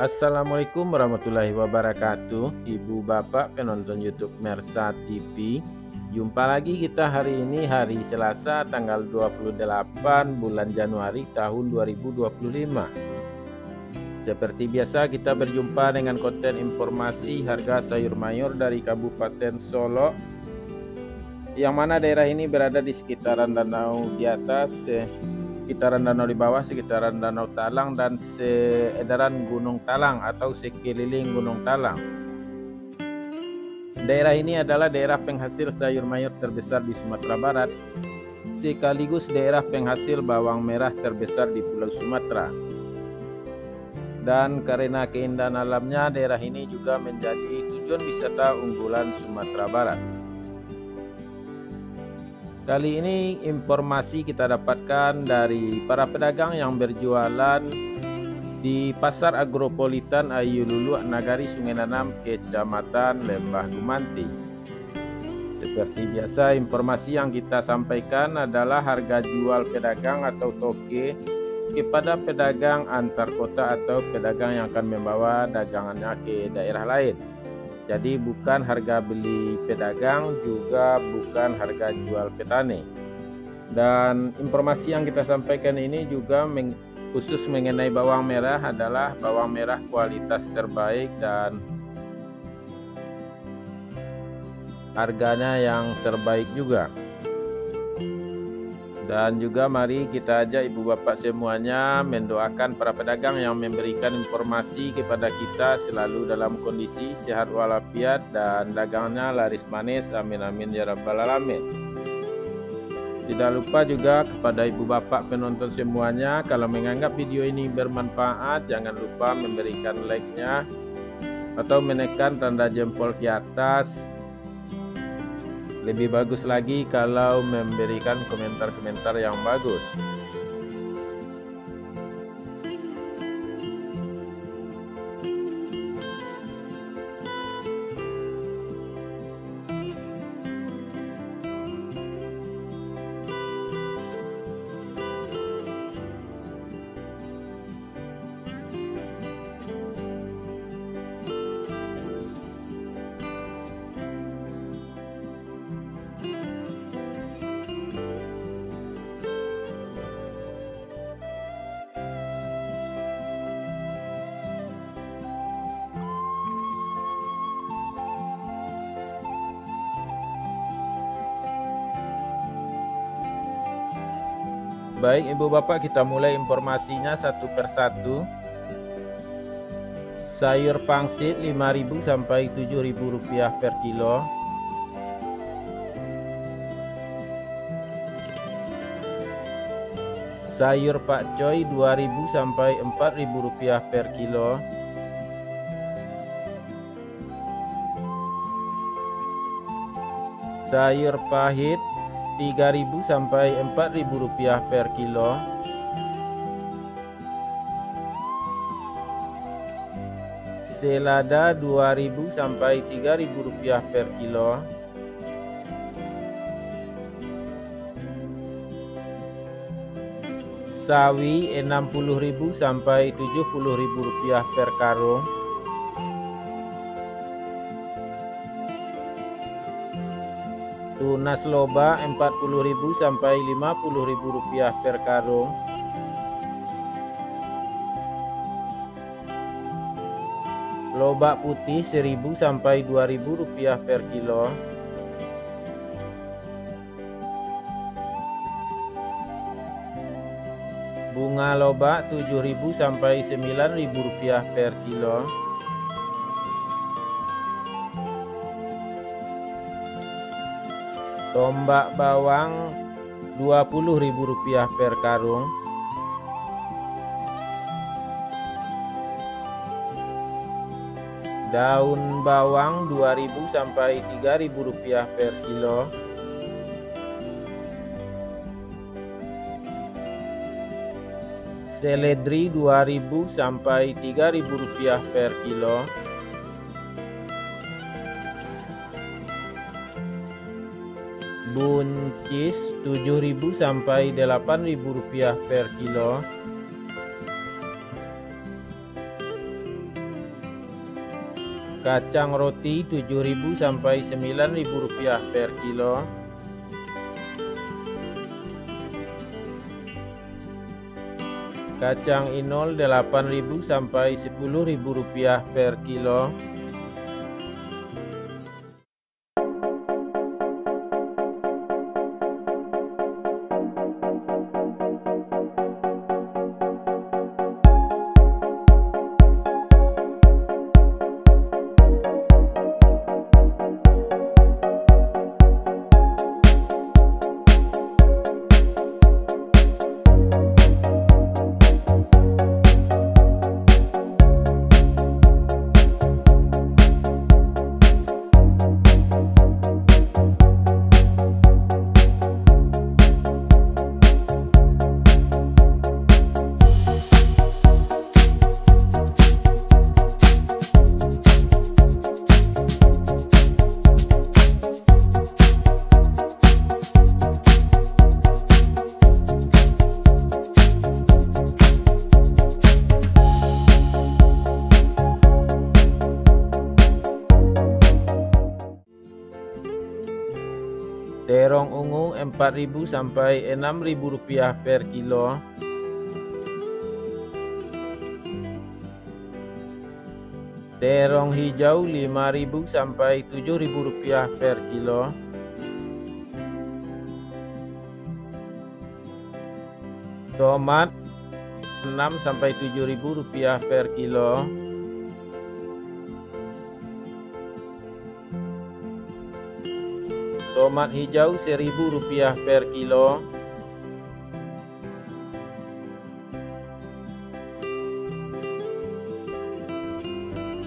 Assalamualaikum warahmatullahi wabarakatuh, Ibu Bapak penonton YouTube Mersa TV. Jumpa lagi kita hari ini, hari Selasa tanggal 28 bulan Januari tahun 2025. Seperti biasa kita berjumpa dengan konten informasi harga sayur mayur dari Kabupaten Solo, yang mana daerah ini berada di sekitaran danau di atas, sekitaran danau di bawah, sekitaran danau Talang, dan seedaran Gunung Talang atau sekeliling Gunung Talang. Daerah ini adalah daerah penghasil sayur mayur terbesar di Sumatera Barat, sekaligus daerah penghasil bawang merah terbesar di Pulau Sumatera. Dan karena keindahan alamnya, daerah ini juga menjadi tujuan wisata unggulan Sumatera Barat. Kali ini informasi kita dapatkan dari para pedagang yang berjualan di Pasar Agropolitan Ayululu, Nagari Sungai Nanam, Kecamatan Lembah Gumanti. Seperti biasa, informasi yang kita sampaikan adalah harga jual pedagang atau toke kepada pedagang antar kota atau pedagang yang akan membawa dagangannya ke daerah lain. Jadi bukan harga beli pedagang, juga bukan harga jual petani. Dan informasi yang kita sampaikan ini juga khusus mengenai bawang merah, adalah bawang merah kualitas terbaik dan harganya yang terbaik juga. Dan juga mari kita ajak ibu bapak semuanya mendoakan para pedagang yang memberikan informasi kepada kita selalu dalam kondisi sehat walafiat dan dagangannya laris manis, amin amin ya rabbal alamin. Tidak lupa juga kepada ibu bapak penonton semuanya, kalau menganggap video ini bermanfaat, jangan lupa memberikan like-nya atau menekan tanda jempol ke atas. Lebih bagus lagi kalau memberikan komentar-komentar yang bagus. Baik ibu bapak, kita mulai informasinya satu persatu. Sayur pangsit 5.000 sampai 7.000 rupiah per kilo. Sayur pakcoy 2.000 sampai 4.000 rupiah per kilo. Sayur pahit 3.000 sampai 4.000 rupiah per kilo. Selada 2.000 sampai 3.000 rupiah per kilo. Sawi 60.000 sampai 70.000 rupiah per karung. Tunas loba 40.000 sampai 50.000 rupiah per karung. Lobak putih 1.000 sampai 2.000 rupiah per kilo. Bunga lobak 7.000 sampai 9.000 rupiah per kilo. Tombak bawang 20.000 rupiah per karung. Daun bawang 2.000 sampai 3.000 rupiah per kilo. Seledri 2.000 sampai 3.000 rupiah per kilo. Buncis 7.000 sampai 8.000 rupiah per kilo. Kacang roti 7.000 sampai 9.000 rupiah per kilo. Kacang inol 8.000 sampai 10.000 rupiah per kilo. Terong ungu 4.000 sampai 6.000 rupiah per kilo. Terong hijau 5.000 sampai 7.000 rupiah per kilo. Tomat 6 sampai 7.000 rupiah per kilo. Tomat hijau 1.000 rupiah per kilo.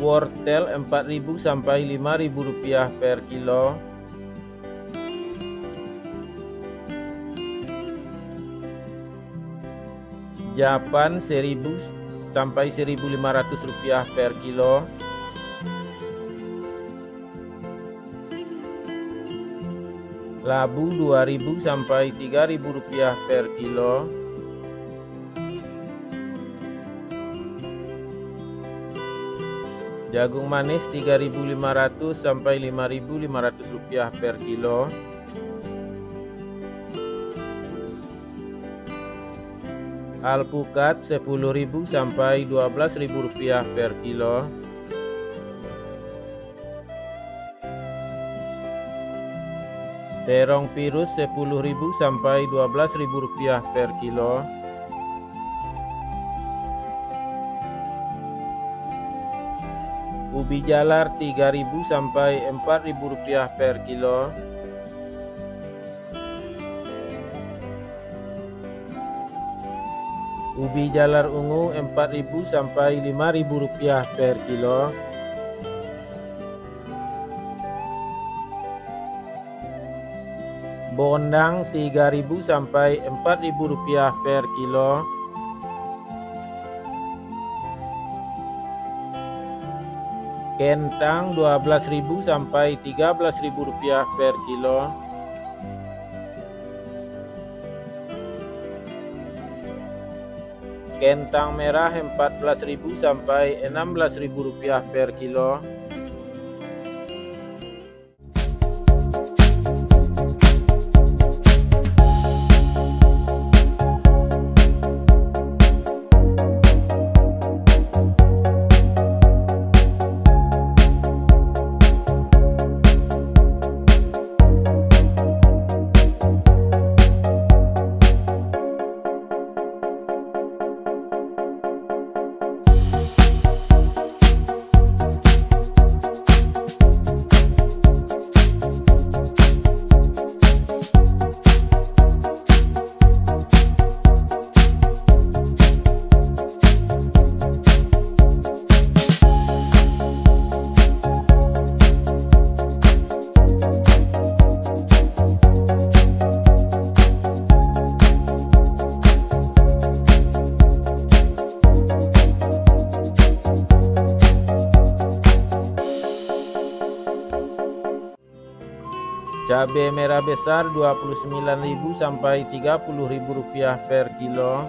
Wortel 4.000 sampai 5.000 rupiah per kilo. Japan 1.000 sampai 1.500 rupiah per kilo. Labu 2.000 sampai 3.000 rupiah per kilo. Jagung manis 3.500 sampai 5.500 rupiah per kilo. Alpukat 10.000 sampai 12.000 rupiah per kilo. Terong pirus 10.000 sampai 12.000 rupiah per kilo. Ubi jalar 3.000 sampai 4.000 rupiah per kilo. Ubi jalar ungu 4.000 sampai 5.000 rupiah per kilo. Bondang 3.000 sampai 4.000 rupiah per kilo. Kentang 12.000 sampai 13.000 rupiah per kilo. Kentang merah 14.000 sampai 16.000 rupiah per kilo. Cabai merah besar 29.000 sampai 30.000 rupiah per kilo.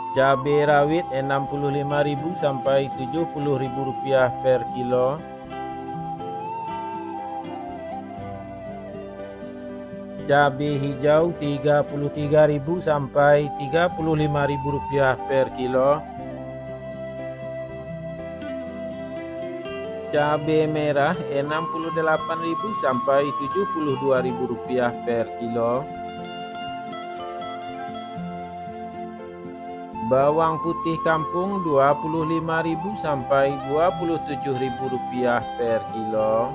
Cabai rawit Rp65.000 sampai Rp70.000 per kilo. Cabai hijau Rp33.000 sampai Rp35.000 per kilo. Cabai merah Rp68.000 sampai Rp72.000 per kilo. Bawang putih kampung Rp25.000 sampai Rp27.000 per kilo.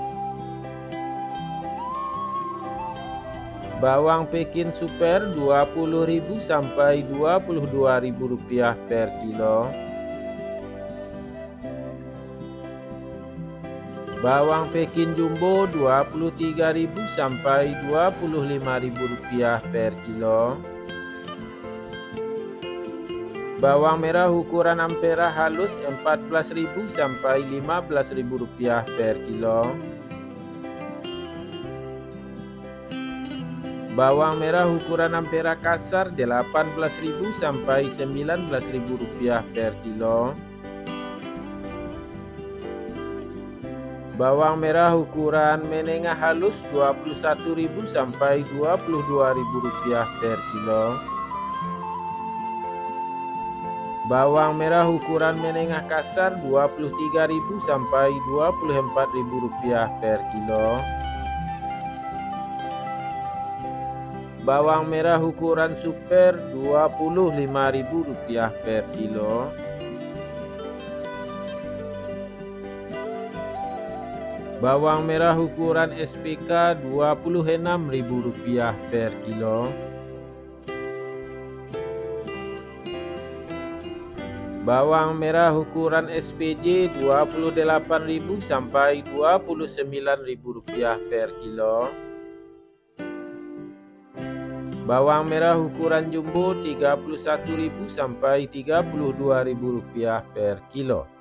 Bawang Pekin super Rp20.000 sampai Rp22.000 per kilo. Bawang Pekin jumbo Rp23.000 sampai Rp25.000 per kilo. Bawang merah ukuran ampera halus Rp14.000 sampai Rp15.000 per kilo. Bawang merah ukuran ampera kasar Rp18.000 sampai Rp19.000 per kilo. Bawang merah ukuran menengah halus Rp21.000 sampai Rp22.000 per kilo. Bawang merah ukuran menengah kasar Rp23.000 sampai Rp24.000 per kilo. Bawang merah ukuran super Rp25.000 per kilo. Bawang merah ukuran SPK Rp26.000 per kilo. Bawang merah ukuran SPJ Rp28.000 sampai Rp29.000 per kilo. Bawang merah ukuran jumbo Rp31.000 sampai Rp32.000 per kilo.